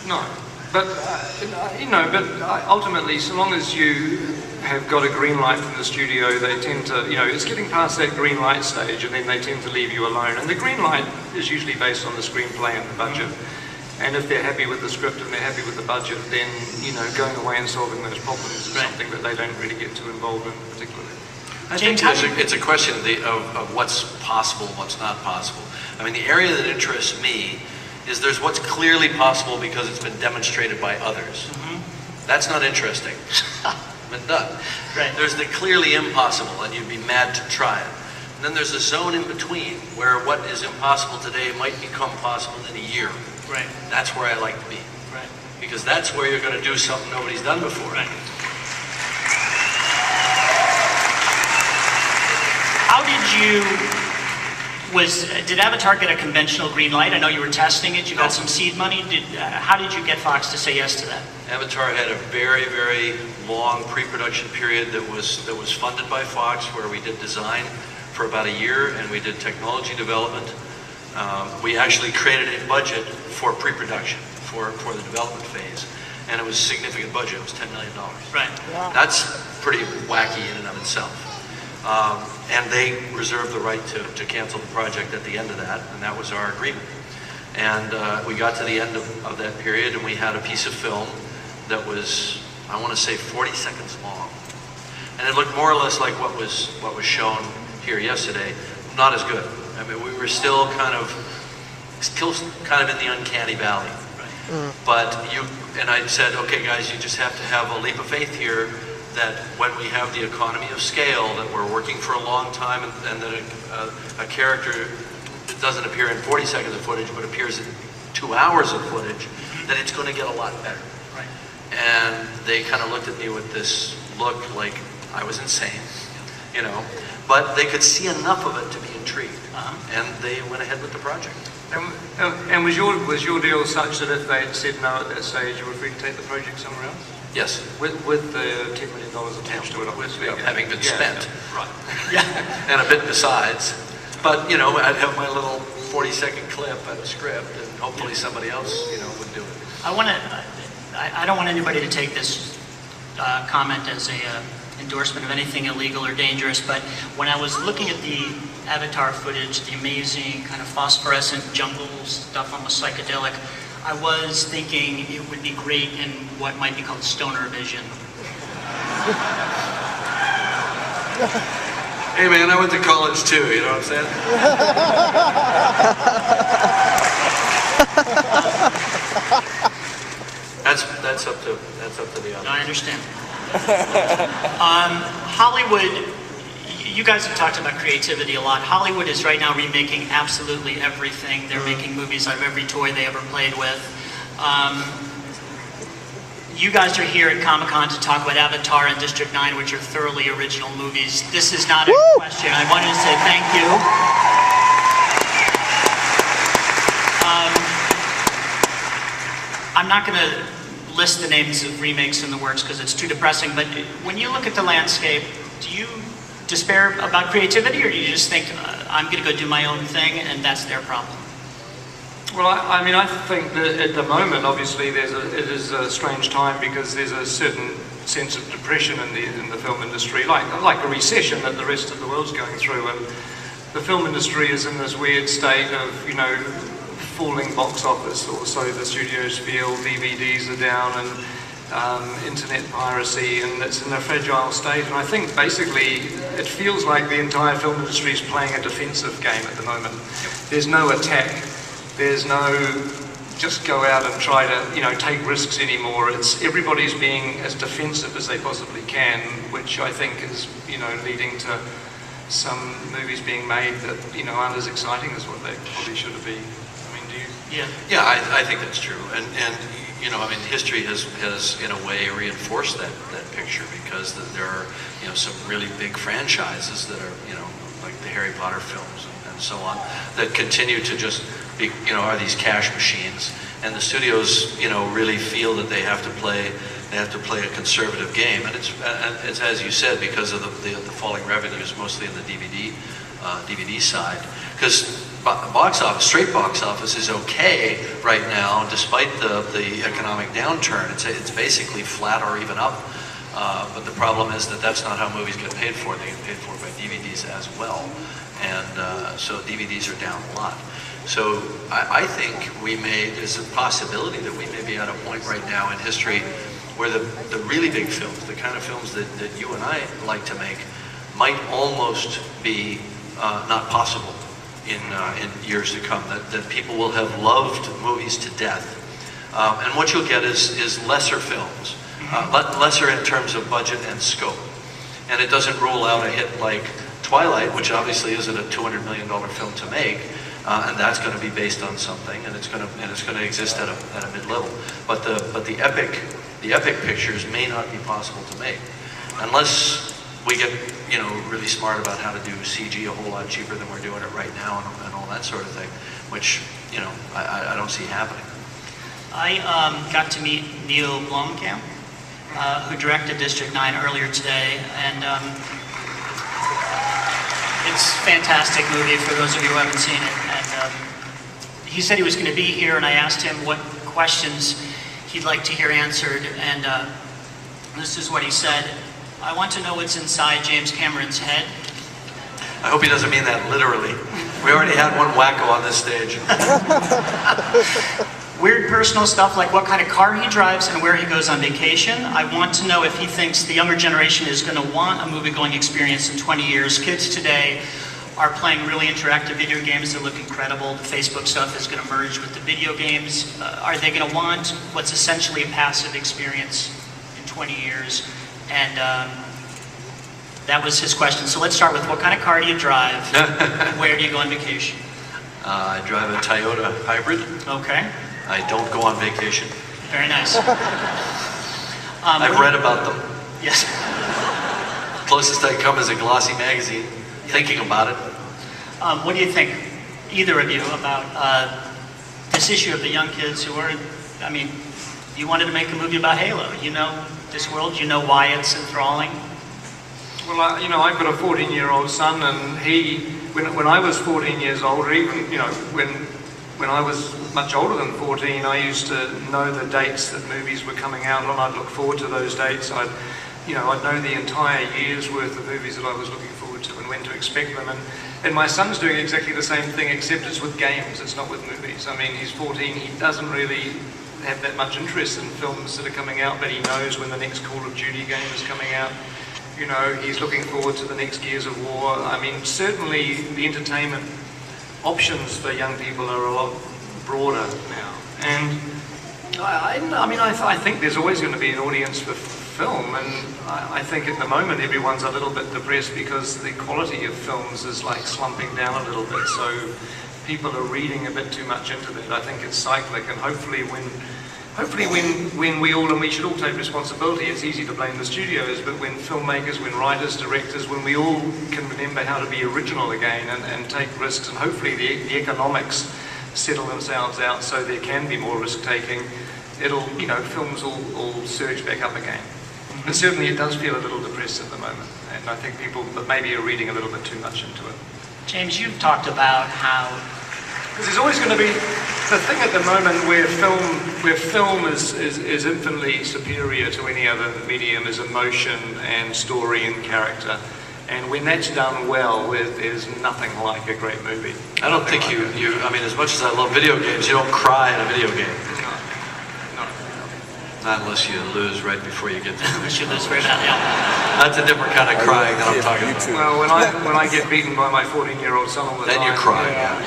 No, but ultimately, so long as you have got a green light from the studio, they tend to, it's getting past that green light stage, and then they tend to leave you alone. And the green light is usually based on the screenplay and the budget. And if they're happy with the script and they're happy with the budget, then going away and solving those problems is something that they don't really get too involved in particularly. I think it's a question of what's possible and what's not possible. I mean, the area that interests me is there's what's clearly possible because it's been demonstrated by others. That's not interesting. Been done. Right. There's the clearly impossible, and you'd be mad to try it. And then there's a zone in between where what is impossible today might become possible in a year. Right. That's where I like to be. Right. Because that's where you're going to do something nobody's done before. Right. How did Avatar get a conventional green light? I know you were testing it. You got some seed money. How did you get Fox to say yes to that? Avatar had a very, very long pre-production period that was funded by Fox, where we did design for about a year and we did technology development. We actually created a budget for pre-production for the development phase, and it was a significant budget. It was $10 million. Right. Yeah. That's pretty wacky in and of itself. And they reserved the right to cancel the project at the end of that, and that was our agreement. And we got to the end of that period, and we had a piece of film that was, I want to say, 40 seconds long. And it looked more or less like what was shown here yesterday, not as good. I mean, we were still kind of in the uncanny valley. But I said, okay, guys, you just have to have a leap of faith here, that when we have the economy of scale, that we're working for a long time, and that a character doesn't appear in 40 seconds of footage, but appears in 2 hours of footage, that it's going to get a lot better. Right. And they kind of looked at me with this look like I was insane, but they could see enough of it to be intrigued, and they went ahead with the project. And was your deal such that if they had said no at that stage, you were free to take the project somewhere else? Yes. With the $10 million attached to it, obviously. Having been spent. Right. Yeah. And a bit besides. But, I'd have my little 40-second clip and a script, and hopefully somebody else, would do it. I don't want anybody to take this comment as a endorsement of anything illegal or dangerous, but when I was looking at the Avatar footage, the amazing kind of phosphorescent jungle stuff, almost psychedelic, I was thinking it would be great in what might be called stoner vision. Hey man, I went to college too, you know what I'm saying? That's up to the audience. I understand. Hollywood, you guys have talked about creativity a lot. Hollywood is right now remaking absolutely everything. They're making movies out of every toy they ever played with. You guys are here at Comic-Con to talk about Avatar and District 9, which are thoroughly original movies. This is not a question. I wanted to say thank you. I'm not going to list the names of remakes in the works because it's too depressing, but when you look at the landscape, do you despair about creativity, or do you just think, I'm going to go do my own thing and that's their problem? Well, I think that at the moment, obviously, it is a strange time because there's a certain sense of depression in the film industry, like a recession that the rest of the world's going through, and the film industry is in this weird state of, falling box office, or so the studios feel. DVDs are down, and internet piracy, and it's in a fragile state. And I think basically it feels like the entire film industry is playing a defensive game at the moment. There's no attack. There's no just go out and try to take risks anymore. It's everybody's being as defensive as they possibly can, which I think is leading to some movies being made that aren't as exciting as what they probably should have been. I mean, do you? Yeah, I think that's true, and history has in a way reinforced that picture, because there are some really big franchises that are like the Harry Potter films and so on, that continue to just be, are these cash machines, and the studios really feel that they have to play a conservative game, and it's as you said, because of the falling revenues, mostly in the DVD side, because box office, straight box office is okay right now, despite the economic downturn. It's basically flat or even up. But the problem is that that's not how movies get paid for. They get paid for by DVDs as well. And so DVDs are down a lot. So I think there's a possibility that we may be at a point right now in history where the really big films, the kind of films that you and I like to make, might almost be not possible in years to come, that people will have loved movies to death. And what you'll get is lesser films, lesser in terms of budget and scope. And it doesn't rule out a hit like Twilight, which obviously isn't a $200 million film to make, and that's going to be based on something, and it's going to exist at a mid-level. But the epic pictures may not be possible to make unless we get really smart about how to do CG a whole lot cheaper than we're doing it right now, and all that sort of thing, which I don't see happening. I got to meet Neil Blomkamp, who directed District 9 earlier today, and it's a fantastic movie for those of you who haven't seen it. And he said he was going to be here, and I asked him what questions he'd like to hear answered, and this is what he said. I want to know what's inside James Cameron's head. I hope he doesn't mean that literally. We already had one wacko on this stage. Weird personal stuff like what kind of car he drives and where he goes on vacation. I want to know if he thinks the younger generation is going to want a movie-going experience in 20 years. Kids today are playing really interactive video games that look incredible. The Facebook stuff is going to merge with the video games. Are they going to want what's essentially a passive experience in 20 years? And that was his question. So let's start with what kind of car do you drive? Where do you go on vacation? I drive a Toyota hybrid. Okay. I don't go on vacation. Very nice. I've read about them. Yes. Closest I come is a glossy magazine, thinking about it. What do you think, either of you, about this issue of the young kids who are, I mean, you wanted to make a movie about Halo. You know this world, you know why it's enthralling. Well, I've got a 14-year-old son, and when I was 14 years old, or even, when I was much older than 14, I used to know the dates that movies were coming out, and I'd look forward to those dates. I'd know the entire year's worth of movies that I was looking forward to and when to expect them. And my son's doing exactly the same thing, except it's with games, it's not with movies. I mean, he's 14, he doesn't really have that much interest in films that are coming out, but he knows when the next Call of Duty game is coming out. He's looking forward to the next Gears of War. I mean, certainly the entertainment options for young people are a lot broader now. And I think there's always going to be an audience for film, and I think at the moment everyone's a little bit depressed because the quality of films is like slumping down a little bit, so people are reading a bit too much into that. I think it's cyclic, and hopefully when we all, and we should all take responsibility, it's easy to blame the studios, but when filmmakers, when writers, directors, when we all can remember how to be original again and take risks, and hopefully the economics settle themselves out so there can be more risk-taking, films will surge back up again. But certainly it does feel a little depressed at the moment, and I think people maybe are reading a little bit too much into it. James, you've talked about how... Because there's always going to be the thing at the moment where film is infinitely superior to any other medium is emotion and story and character. And when that's done well, there's nothing like a great movie. I don't think I mean, as much as I love video games, you don't cry in a video game. No. Not unless you lose right before you get there. Unless you lose right now, yeah. That's a different kind of crying that I'm talking about. Well, when I get beaten by my 14-year-old son all the time... Then you cry, yeah.